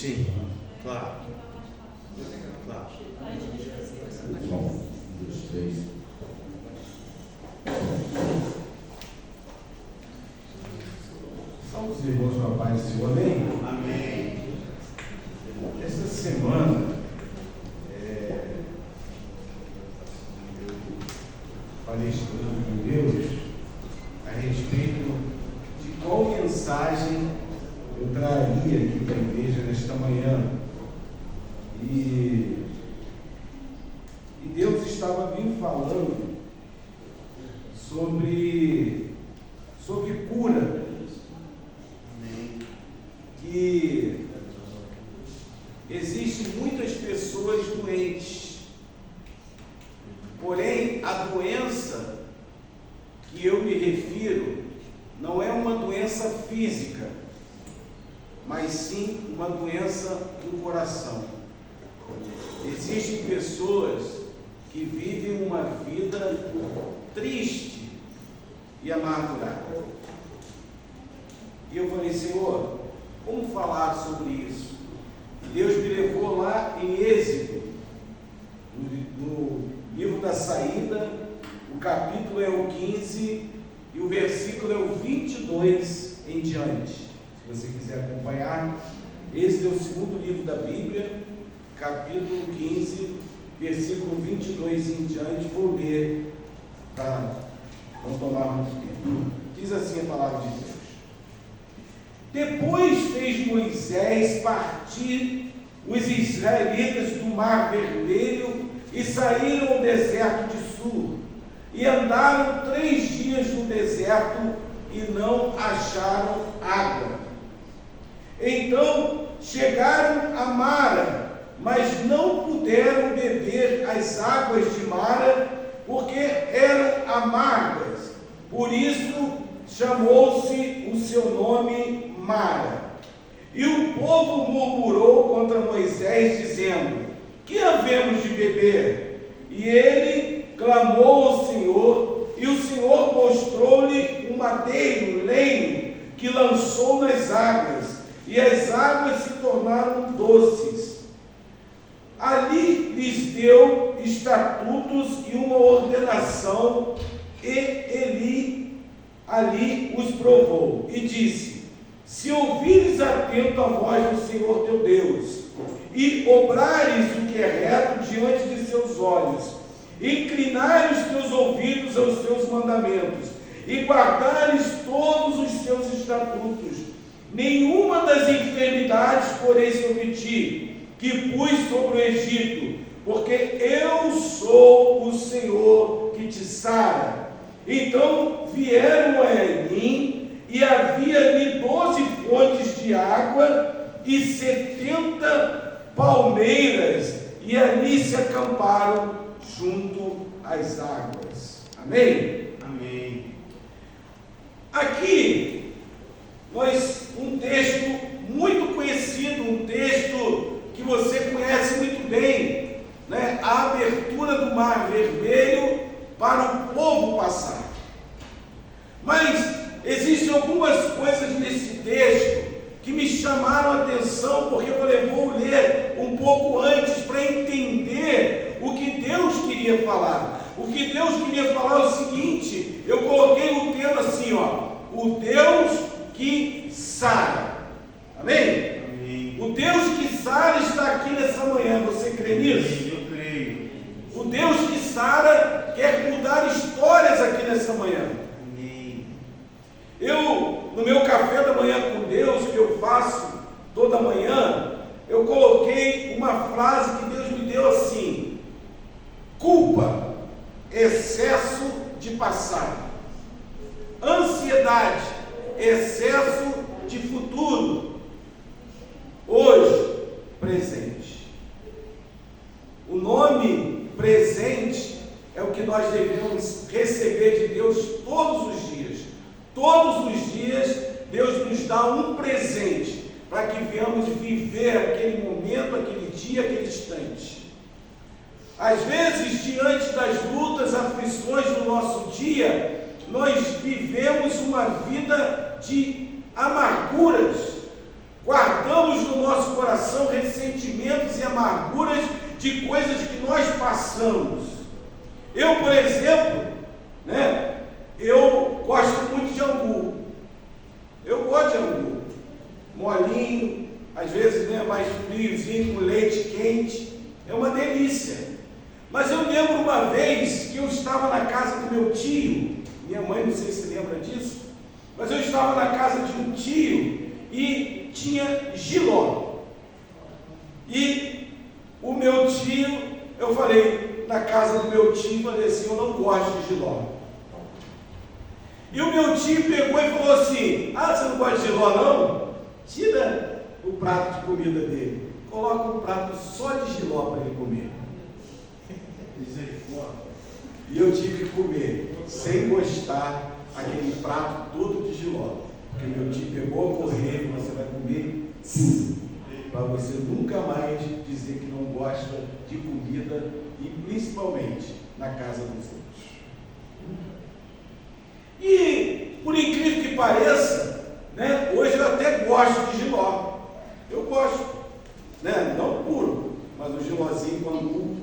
Sim, claro. Claro. Bom, 1, 2, 3. Salve os irmãos com a paz do Senhor, amém? Amém. Esta semana, palestrando com Deus a respeito de qual mensagem eu traria aqui para a igreja nesta manhã. E Deus estava me falando sobre cura. Que existem muitas pessoas doentes, porém a doença que eu me refiro não é uma doença física, mas sim uma doença do coração. Existem pessoas que vivem uma vida triste e amargurada. E eu falei, Senhor, como falar sobre isso? Deus me levou lá em Êxodo, no livro da saída, o capítulo é o 15 e o versículo é o 22 em diante. Se você quiser acompanhar, Êxodo é o segundo livro da Bíblia, capítulo 15, versículo 22 em diante. Vou ler para não tomar muito tempo. Diz assim a palavra de Deus. Depois fez Moisés partir os israelitas do Mar Vermelho e saíram ao deserto de Sur. E andaram 3 dias no deserto e não acharam água. Então chegaram a Mara, mas não puderam beber as águas de Mara, porque eram amargas. Por isso chamou-se o seu nome Mara. E o povo murmurou contra Moisés, dizendo: que havemos de beber? E ele clamou ao Senhor, e o Senhor mostrou-lhe um madeiro, lenho, que lançou nas águas, e as águas se tornaram doces. Ali lhes deu estatutos e uma ordenação, e ele ali os provou, e disse: se ouvires atento a voz do Senhor teu Deus, e obrares o que é reto diante de seus olhos, inclinares os teus ouvidos aos seus mandamentos, e guardares todos os seus estatutos, nenhuma das enfermidades porém sobre ti, que pus sobre o Egito, porque eu sou o Senhor que te sara. Então vieram a Elim, e havia ali 12 fontes de água e 70 palmeiras, e ali se acamparam junto às águas. Amém? Amém. Aqui, um texto muito conhecido, um texto que você conhece muito bem, né? A abertura do Mar Vermelho para o povo passar. Mas existem algumas coisas nesse texto que me chamaram a atenção, porque eu falei, vou ler um pouco antes para entender o que Deus queria falar. O que Deus queria falar é o seguinte: eu coloquei o termo assim, o Deus que sara. Amém? Amém. O Deus que sara está aqui nessa manhã. Você crê nisso? Eu creio. O Deus que sara quer mudar histórias aqui nessa manhã. Eu, no meu café da manhã com Deus, que eu faço toda manhã, eu coloquei uma frase que Deus me deu assim: culpa, excesso de passado; ansiedade, excesso de futuro; hoje, presente. O nome presente é o que nós devemos receber de Deus todos os dias. Todos os dias, Deus nos dá um presente para que venhamos viver aquele momento, aquele dia, aquele instante. Às vezes, diante das lutas, aflições do nosso dia, nós vivemos uma vida de amarguras, guardamos no nosso coração ressentimentos e amarguras de coisas que nós passamos. Eu, por exemplo, eu gosto muito de angu. Eu gosto de angu. Molinho, às vezes mais friozinho, com leite quente. É uma delícia. Mas eu lembro uma vez que eu estava na casa do meu tio. Minha mãe, não sei se lembra disso, mas eu estava na casa de um tio e tinha jiló. E o meu tio, eu falei, na casa do meu tio, falei assim, eu não gosto de jiló. E o meu tio pegou e falou assim, você não gosta de jiló não? Tira o prato de comida dele, coloca um prato só de jiló para ele comer. Misericórdia. E eu tive que comer, sem gostar, aquele prato todo de jiló. Porque meu tio pegou a correr, você vai comer sim, para você nunca mais dizer que não gosta de comida, e principalmente na casa dos outros. E, por incrível que pareça, hoje eu até gosto de jiló. Eu gosto, não puro, mas o jilózinho com angu,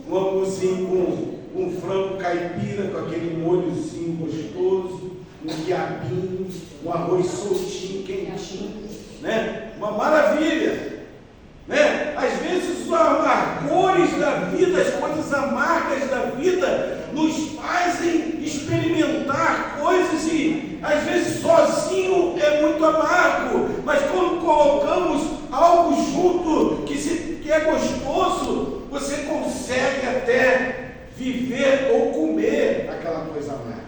um anguzinho com frango caipira, com aquele molhozinho gostoso, um quiabinho, um arroz soltinho, quentinho, uma maravilha. Às vezes os amargores da vida, as coisas amargas da vida, nos fazem experimentar coisas e às vezes sozinho é muito amargo, mas quando colocamos algo junto que é gostoso, você consegue até viver ou comer aquela coisa amarga.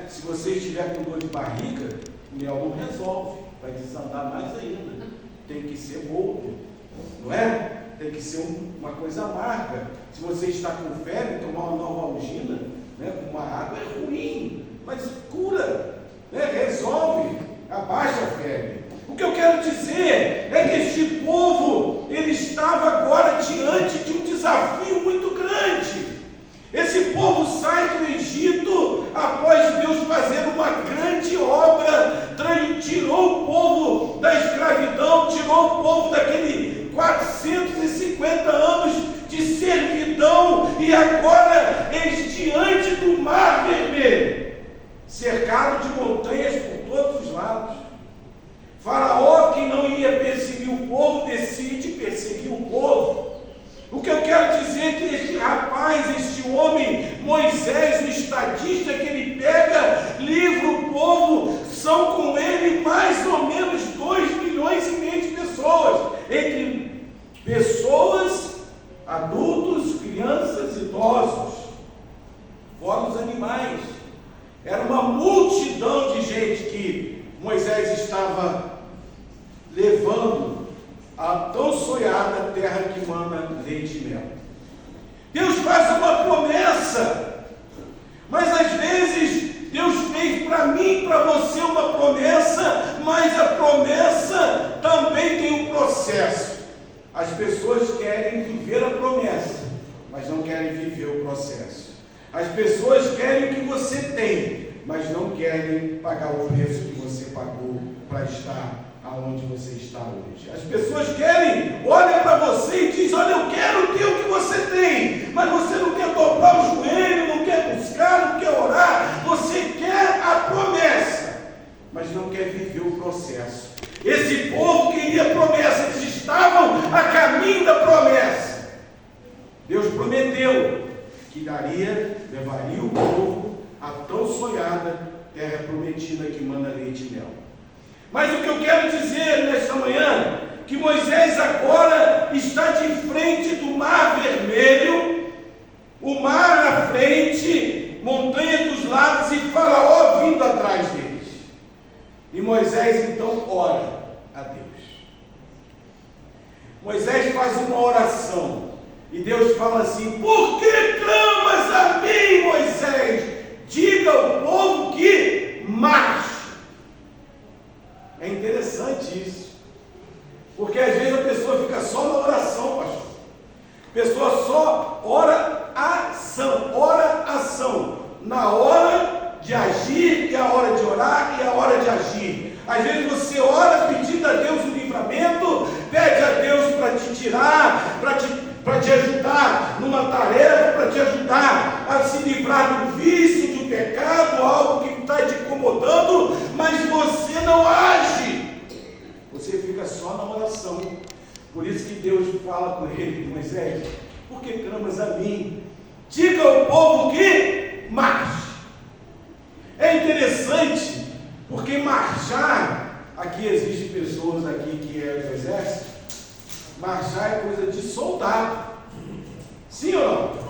Se você estiver com dor de barriga, o mel não resolve, vai desandar mais ainda. Tem que ser boldo, não é? Tem que ser uma coisa amarga. Se você está com febre, tomar uma Novalgina, com uma água é ruim, mas cura, resolve, abaixa a febre. O que eu quero dizer é que este povo, ele estava agora diante de um desafio muito grande. Esse povo sai do Egito após Deus fazer uma grande obra, tirou o povo da escravidão, tirou o povo daquele 450 anos de servidão, e agora eles diante do Mar Vermelho, cercado de montanhas por todos os lados. Faraó, que não ia perseguir o povo, decide perseguir o povo. O que eu quero dizer é que este rapaz, este homem, Moisés, o estadista, que ele pega, livra o povo, são com ele mais ou menos 2,5 milhões de pessoas, entre pessoas, adultos, crianças, idosos, fora os animais. Era uma multidão de gente que Moisés estava levando a tão sonhada terra que mana leite e mel. Deus faz uma promessa, mas às vezes Deus fez para mim e para você uma promessa, mas a promessa também tem um processo. As pessoas querem viver a promessa, mas não querem viver o processo. As pessoas querem o que você tem, mas não querem pagar o preço que você pagou para estar aonde você está hoje. As pessoas querem, olha para você e diz, olha, eu quero ter o que você tem, mas você não quer dobrar o joelho, não quer buscar, não quer orar, você quer a promessa, mas não quer viver o processo. Esse povo queria promessa, eles estavam a caminho da promessa. Deus prometeu que levaria o povo à tão sonhada terra prometida que manda leite e mel. Mas o que eu quero dizer nesta manhã, que Moisés agora está de frente do Mar Vermelho, o mar na frente, montanha dos lados e Faraó vindo atrás deles. E Moisés então ora a Deus. Moisés faz uma oração e Deus fala assim: por que clamas a mim, Moisés? Diga ao povo que marche. É interessante isso, porque às vezes a pessoa fica só na oração, pastor. A pessoa só ora ação. Na hora de agir, e a hora de orar, e a hora de só na oração. Por isso que Deus fala com ele, Moisés, por que clamas a mim? Diga ao povo que marche. É interessante, porque marchar, aqui existem pessoas aqui que é do exército, marchar é coisa de soldado. Sim ou não?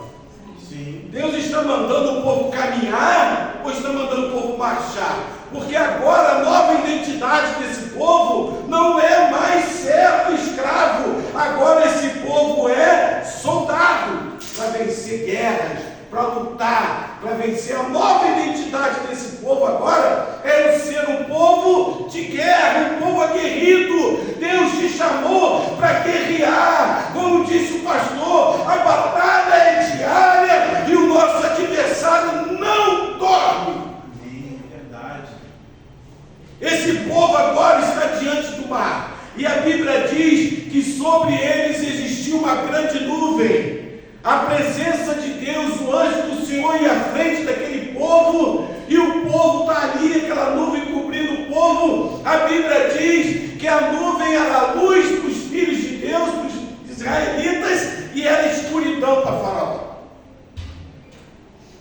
Sim. Deus está mandando o povo caminhar ou está mandando o povo marchar? Porque agora a nova identidade desse povo não é mais servo e escravo. Agora esse povo é soldado para vencer guerras, para lutar, para vencer. A nova identidade desse povo agora é ser um povo de guerra, um povo aguerrido. Deus te chamou para guerrear. Como disse o pastor, a batalha é diária e o nosso adversário não dorme. Sim, verdade. Esse povo agora está diante do mar, e a Bíblia diz que sobre eles existia uma grande nuvem. A presença de Deus, o anjo do Senhor ia à frente daquele povo, e o povo está ali, aquela nuvem cobrindo o povo. A Bíblia diz que a nuvem era a luz para os filhos de Deus, para os israelitas, e era escuridão para Faraó.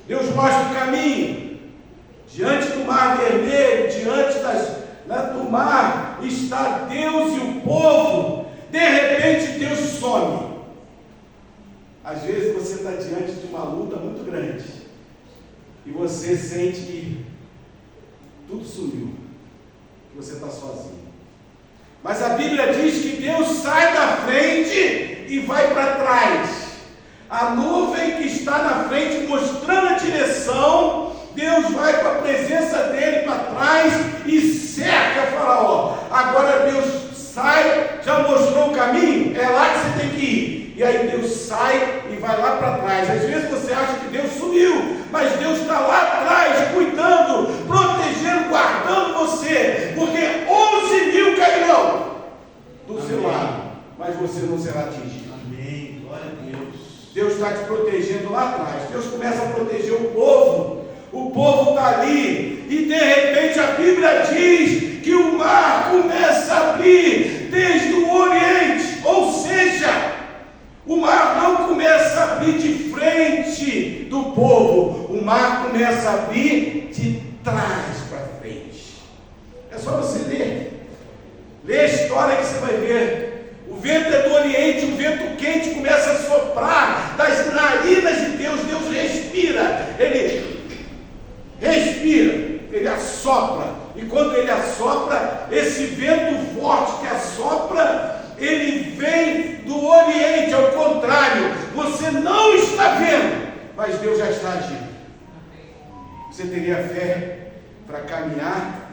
Deus mostra o caminho. Diante do mar vermelho, diante do mar, está Deus e o povo. De repente Deus some. Às vezes você está diante de uma luta muito grande e você sente que tudo sumiu, que você está sozinho. Mas a Bíblia diz que Deus sai da frente e vai para trás. A nuvem que está na frente mostrando a direção, Deus vai para a presença dele para trás e cerca Faraó. Agora Deus sai, já mostrou o caminho, é lá que você tem que ir. E aí Deus sai e vai lá para trás. Às vezes você acha que Deus sumiu, mas Deus está lá atrás, cuidando, protegendo, guardando você, porque 11.000 cairão do seu lado, mas você não será atingido. Amém. Glória a Deus. Deus está te protegendo lá atrás. Deus começa a proteger o povo. O povo está ali, e de repente a Bíblia diz que o mar começa a abrir desde o Oriente, ou seja, o mar não começa a abrir de frente do povo, o mar começa a abrir de trás para frente. É só você ler. Lê a história que você vai ver. O vento é do Oriente, o vento quente começa a soprar das narinas de Deus. Deus respira, ele assopra, e quando ele assopra, esse vento forte que assopra, ele vem do Oriente, ao contrário, você não está vendo, mas Deus já está agindo. Você teria fé para caminhar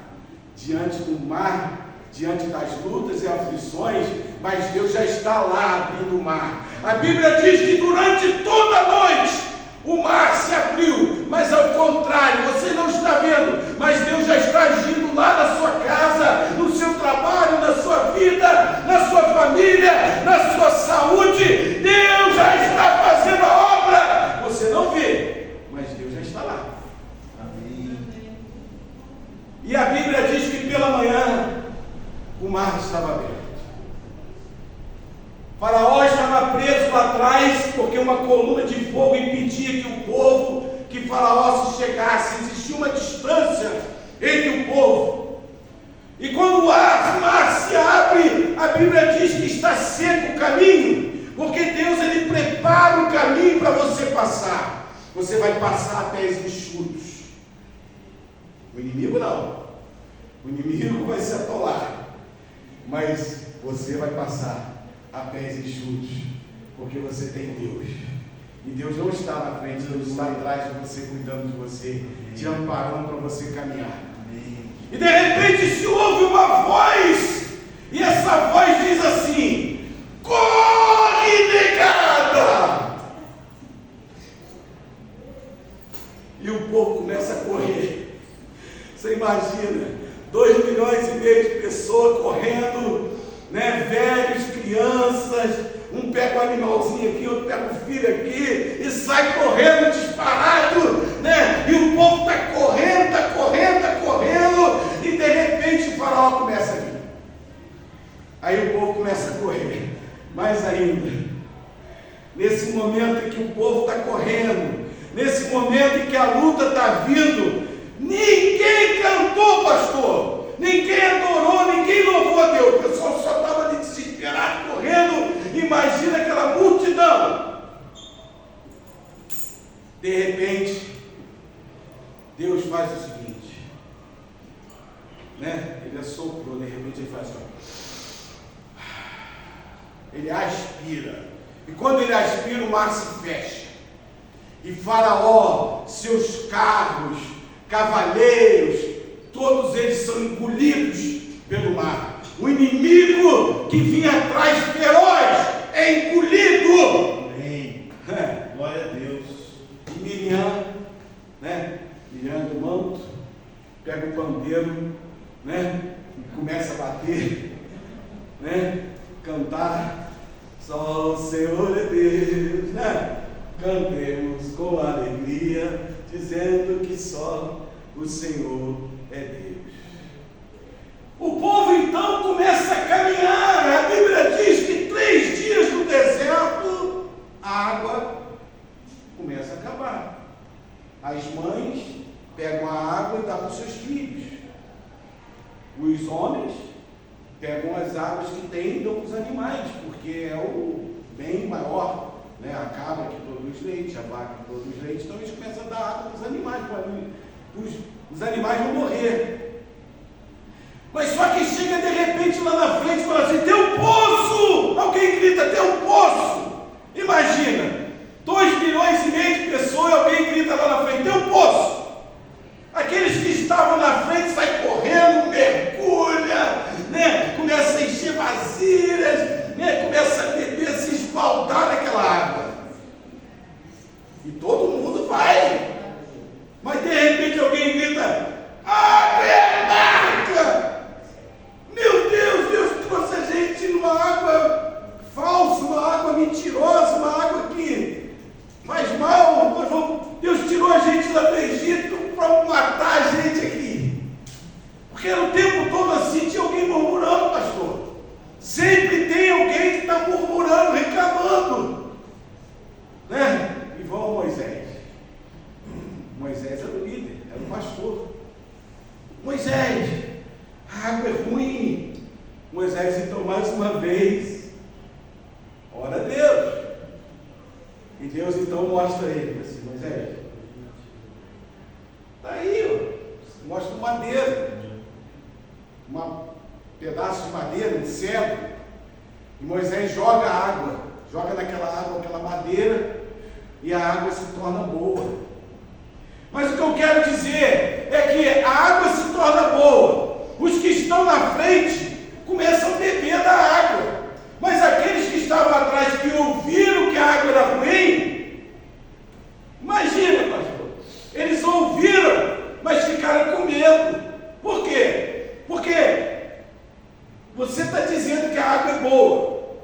diante do mar, diante das lutas e aflições, mas Deus já está lá abrindo o mar. A Bíblia diz que durante toda a noite o mar se abriu, mas ao contrário, você não está vendo, mas Deus já está agindo lá na sua casa, no seu trabalho, na sua vida, na sua família, na sua saúde. Deus já está fazendo a obra, você não vê, mas Deus já está lá. Amém. E a Bíblia diz que pela manhã o mar estava aberto. Faraó estava preso lá atrás, porque uma coluna de fogo impedia que o povo, que Faraó se chegasse. Existia uma distância entre o povo. E quando o mar se abre, a Bíblia diz que está seco o caminho, porque Deus ele prepara o caminho para você passar. Você vai passar a pés enxutos. O inimigo não. O inimigo vai se atolar. Mas você vai passar a pés enxutos, porque você tem Deus, e Deus não está na frente, Deus está atrás de você, cuidando de você, te amparando para você caminhar. E de repente se ouve uma voz, e essa voz diz assim: corre, negada! E o povo começa a correr. Você imagina 2,5 milhões de pessoas correndo, né? Velhos, crianças, um pega o animalzinho aqui, outro pega o filho aqui, e sai correndo disparado, né? E o povo está correndo, e de repente o Faraó começa a vir. Aí o povo começa a correr. Mais ainda, nesse momento em que o povo está correndo, nesse momento em que a luta está vindo, ninguém cantou, pastor, ninguém adorou, ninguém louvou a Deus, o pessoal só estava ali desesperado, correndo. Imagina aquela multidão. De repente, Deus faz o seguinte, né? Ele assoprou, de repente ele faz assim, ele aspira, e quando ele aspira, o mar se fecha, e Faraó, seus carros, cavaleiros, todos eles são engolidos pelo mar. O inimigo que vinha atrás feroz é engolido. Amém. Glória a Deus. E Miriam, né? Miriam do manto, pega o pandeiro, né? E começa a bater, né? Cantar, só o Senhor é Deus, né? Cantemos com alegria, dizendo que só o Senhor é Deus. O povo então começa a caminhar. A Bíblia diz que 3 dias no deserto, a água começa a acabar. As mães pegam a água e dão para os seus filhos. Os homens pegam as águas que têm e dão para os animais, porque é o bem maior, né? A cabra que produz leite, a vaca que produz leite, então eles começam a dar água para os animais, para os animais não morrer. Mas só que chega de repente lá na frente e fala assim, tem um poço! Alguém grita, tem um poço! Imagina, 2,5 milhões de pessoas, alguém grita lá na frente, tem um poço! Aqueles que estavam na frente saem correndo, mergulha, né? Começa a encher vasilhas, né? Começa a beber, se esbaldar naquela água. E todo mundo vai. Mas de repente alguém grita, água é marca! Meu Deus, Deus trouxe a gente numa água falsa, uma água mentirosa, uma água que faz mal. Deus tirou a gente lá do Egito para matar a gente aqui. Porque era o tempo todo assim, tinha alguém murmurando, pastor. Sempre tem alguém que está murmurando, reclamando. Né? E vão a Moisés. Moisés era o líder, era o pastor. Moisés, a água é ruim. Moisés então mais uma vez ora a Deus. E Deus então mostra a ele assim, Moisés, está aí, ó, mostra madeira, um pedaço de madeira, um cedro, e Moisés joga a água, joga naquela água, aquela madeira, e a água se torna boa. Mas o que eu quero dizer é que a água se torna boa, os que estão na frente começam a beber da água, mas aqueles que estavam atrás, que ouviram que a água era ruim, imagina, pastor, eles ouviram, mas ficaram com medo. Por quê? Porque você está dizendo que a água é boa,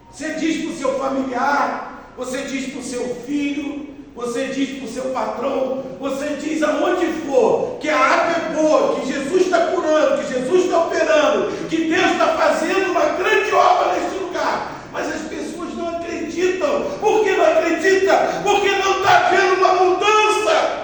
você diz para o seu familiar, você diz para o seu filho, você diz para o seu patrão, você diz aonde for, que a água é boa, que Jesus está curando, que Jesus está operando, que Deus está fazendo uma grande obra neste lugar, mas as pessoas não acreditam. Por que não acredita? Porque não está vendo uma mudança.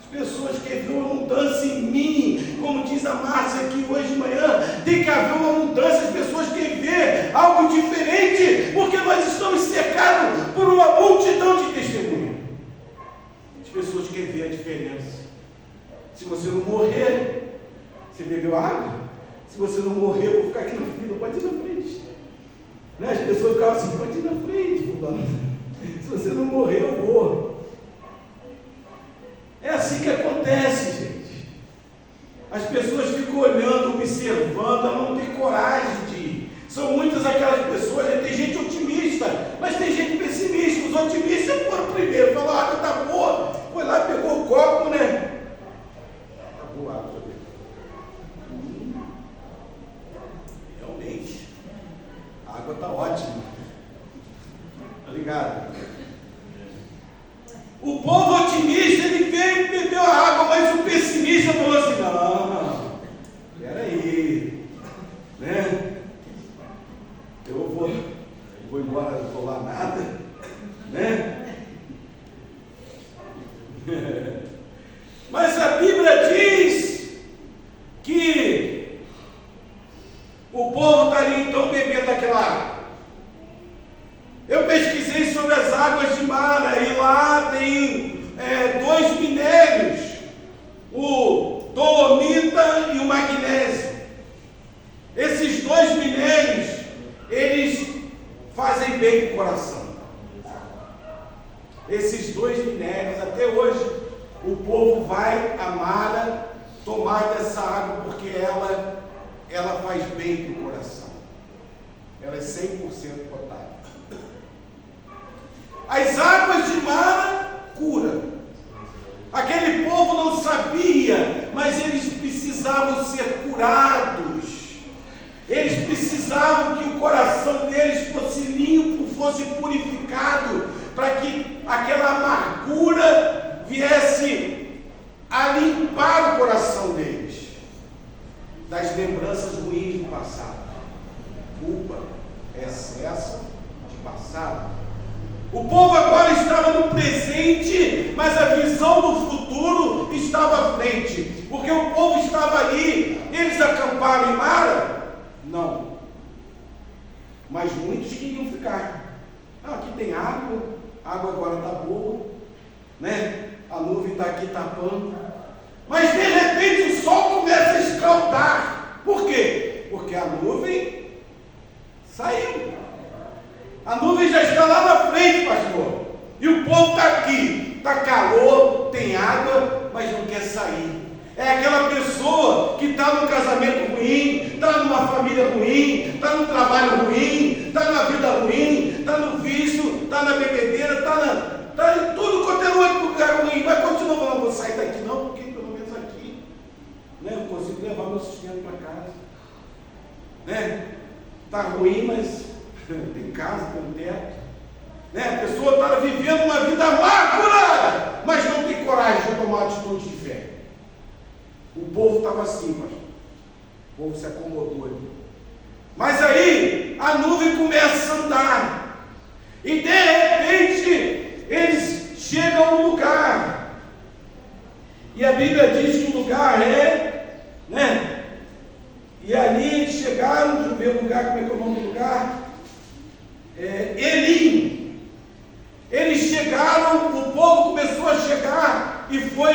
As pessoas querem ver uma mudança em mim, como diz a Márcia aqui hoje de manhã, tem que haver uma mudança. As pessoas querem ver algo diferente, porque nós estamos cercados por uma multidão de testemunhos. As pessoas querem ver a diferença. Se você não morrer, você bebeu água? Se você não morrer, eu vou ficar aqui na fila, pode ir na frente. Né? As pessoas ficavam assim, pode ir na frente, fulano. Se você não morrer, eu vou. É assim que acontece, gente. As pessoas ficam olhando, observando, ela não tem coragem de ir. São muitas aquelas pessoas, né? Tem gente otimista, mas tem gente pessimista. Os otimistas foram primeiro, falaram, a água está boa, foi lá, pegou o copo, né? Acabou a água. Realmente, a água está ótima. Obrigado. O povo otimista, ele veio e bebeu a água, mas o pessimista falou assim, não, peraí, né? vou embora, não estou lá nada, né? Mas a Bíblia diz que o povo está ali então bebendo aquela água. Eu pesquisei sobre as águas de Mara e lá tem dois minérios, o dolomita e o magnésio. Esses dois minérios, eles fazem bem para o coração. Esses dois minérios, até hoje, o povo vai a Mara tomar dessa água porque ela faz bem para o coração. Ela é 100% potável. As águas de Mara curam. Aquele povo não sabia, mas eles precisavam ser curados. Eles precisavam que o coração deles fosse limpo, fosse purificado, para que aquela amargura viesse a limpar o coração deles das lembranças ruins do passado. Culpa, excesso de passado. O povo agora estava no presente, mas a visão do futuro estava à frente, porque o povo estava ali. Eles acamparam em Mara? Não, mas muitos queriam ficar. Aqui tem água, a água agora está boa, né? A nuvem está aqui tapando, mas de repente o sol começa a escaldar. Por quê? Porque a nuvem saiu. A nuvem já está lá na frente, pastor, e o povo está aqui, está calor, tem água, mas não quer sair. É aquela pessoa que está num casamento ruim, está numa família ruim, está num trabalho ruim, está na vida ruim, está no vício, está na bebedeira, está em tudo quanto é lugar ruim, mas continua falando, vou sair daqui não, porque pelo menos aqui, né, eu consigo levar meu sustento para casa, né? Está ruim, mas tem casa, tem teto, né? A pessoa está vivendo uma vida amargurada, mas não tem coragem de tomar atitude de fé. O povo estava assim, pastor. O povo se acomodou ali. Mas aí a nuvem começa a andar, e de repente eles chegam a um lugar, e a Bíblia diz que o lugar né? E ali eles chegaram, deixa eu ver o lugar, como é que é o nome do lugar? Elim. Eles chegaram, o povo começou a chegar e foi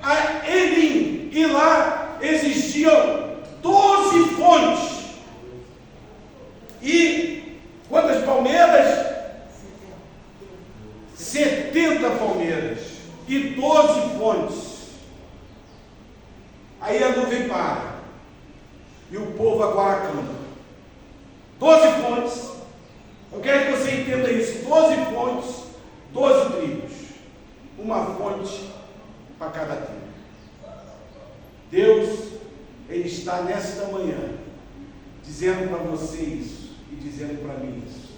a Elim, e lá existiam 12 fontes. E quantas palmeiras? 70 palmeiras e 12 fontes. Aí a nuvem para e o povo agora canta. 12 fontes. Eu quero que você entenda isso: 12 fontes, 12 tribos, uma fonte para cada tribo. Deus, Ele está nesta manhã dizendo para você isso e dizendo para mim isso.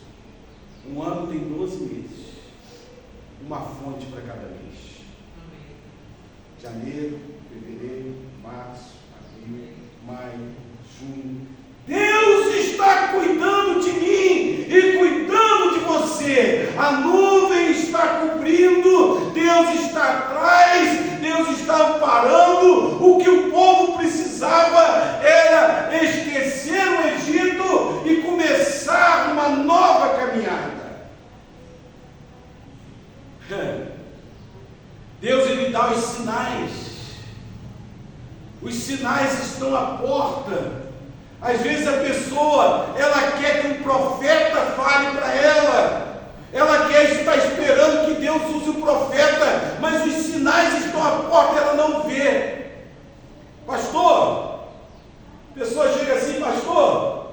Um ano tem 12 meses, uma fonte para cada mês. Janeiro, fevereiro, março, abril, maio, junho. Deus está cuidando de mim e cuidando de você. A nuvem está cobrindo, Deus está atrás, Deus está amparando. O que o povo precisava era esquecer o Egito e começar uma nova caminhada. Deus, Ele dá os sinais. Os sinais estão à porta. Às vezes a pessoa, ela quer que um profeta fale para ela. Ela está esperando que Deus use o profeta, mas os sinais estão à porta e ela não vê. Pastor, a pessoa chega assim: pastor,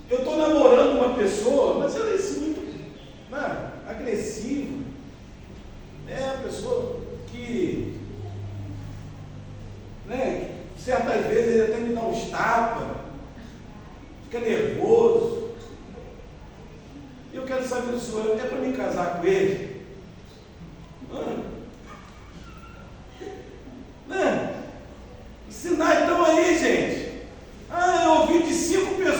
eu estou namorando uma pessoa, mas ela é assim, muito agressiva. É uma pessoa que, certas vezes ele até me dá uns tapas, fica nervoso. Eu quero saber do senhor, é para me casar com ele? Os sinais estão aí, gente. Eu ouvi de 5 pessoas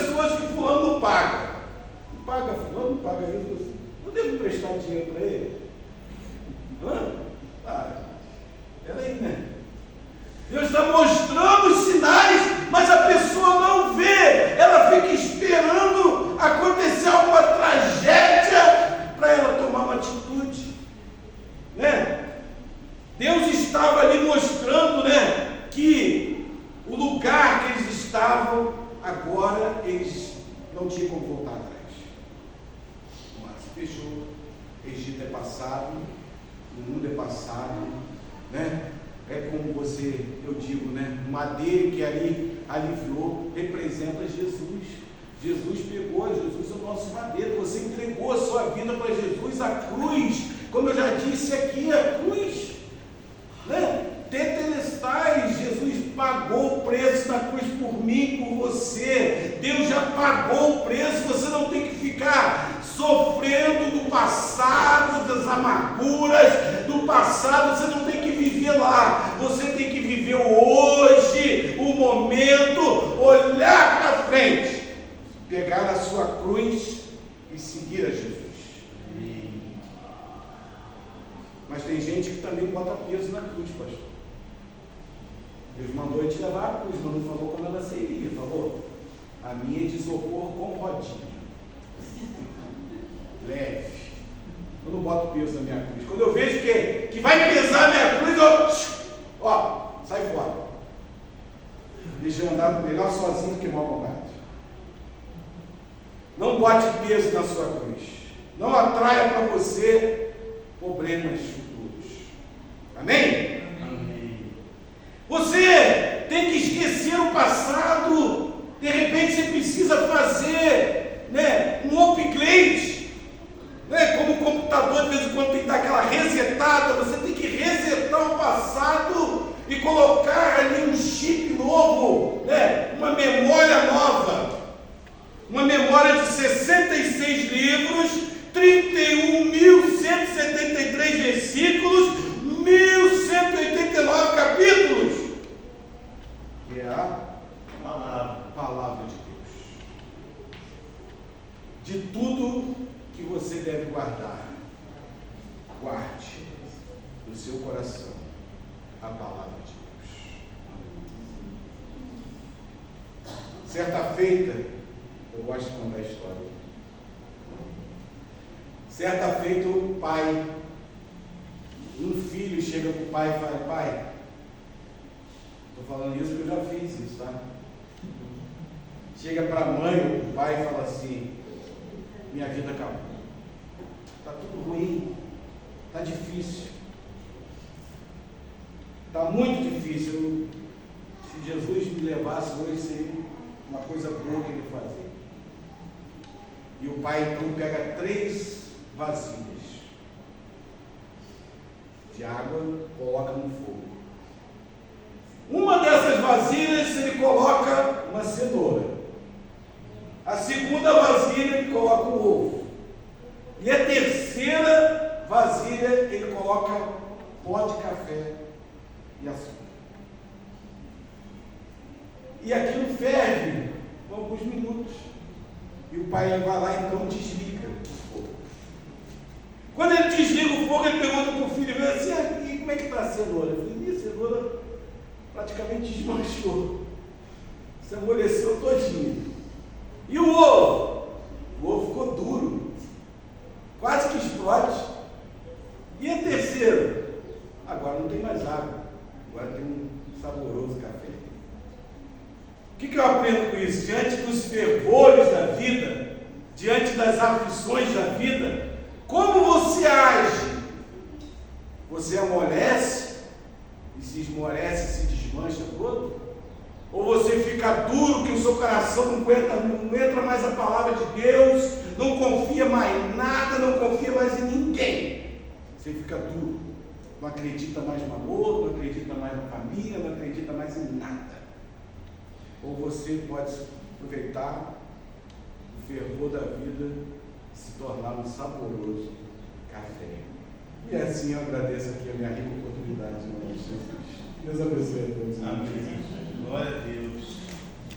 agora eles não tinham como voltar atrás. O mar se fechou, Egito é passado, o mundo é passado, né? É como eu digo, né? O madeiro que ali aliviou representa Jesus. Jesus é o nosso madeiro. Você entregou a sua vida para Jesus, a cruz, como eu já disse aqui, a cruz, né? Tetelestai, Jesus pagou o preço na cruz por mim, por você. Deus já pagou o preço. Você não tem que ficar sofrendo do passado, das amarguras do passado. Você não tem que viver lá. Você tem que viver o hoje, o momento, olhar para frente, pegar a sua cruz e seguir a Jesus. Mas tem gente que também bota peso na cruz, pastor. Deus mandou eu te levar a cruz, mas não falou como ela seria. Falou, a minha é de isopor com rodinha, leve. Eu não boto peso na minha cruz. Quando eu vejo que vai pesar a minha cruz, eu sai fora. Deixa eu andar melhor sozinho do que mal acompanhado. Não bote peso na sua cruz. Não atraia para você problemas futuros. Amém? Amém. Você tem que esquecer o passado. De repente você precisa fazer, né, um upgrade, né, como o computador de vez em quando tem que dar aquela resetada. Você tem que resetar o passado e colocar ali um chip novo, né, uma memória nova, uma memória de 66 livros, 31.173 versículos, 1.189 capítulos, que é a palavra de Deus. De tudo que você deve guardar, guarde no seu coração a palavra de Deus. Certa feita, eu gosto de contar a história. Certa feita, o pai, um filho chega para o pai e fala: pai, estou falando isso porque eu já fiz isso, tá? Chega para a mãe ou para o pai e fala assim: minha vida acabou, está tudo ruim, está difícil, está muito difícil. Se Jesus me levasse hoje, seria uma coisa boa que ele fazia. E o pai então pega 3 vasilhas de água, coloca no fogo. Uma dessas vasilhas ele coloca uma cenoura. A segunda vasilha ele coloca um ovo. E a terceira vasilha ele coloca pó de café e açúcar. E aquilo ferve por alguns minutos. E o pai vai lá então desliga o fogo. Quando ele desliga o fogo, ele pergunta para o filho assim: e como é que está a cenoura? Eu falei: a cenoura praticamente desmanchou, se amoleceu todinho. E o ovo? O ovo ficou duro, quase que explode. E a terceira? Agora não tem mais água, agora tem um saboroso café. O que eu aprendo com isso? Diante dos fervores da vida, diante das aflições da vida, como você age? Você amolece e se esmorece e se desmancha todo? Ou você fica duro que o seu coração não entra mais a palavra de Deus, não confia mais em nada, não confia mais em ninguém? Você fica duro, não acredita mais no amor, não acredita mais na família, não acredita mais em nada. Ou você pode aproveitar o fervor da vida e se tornar um saboroso café. E assim eu agradeço aqui a minha rica oportunidade, em nome de Jesus. Deus abençoe a todos. Amém. Glória a Deus.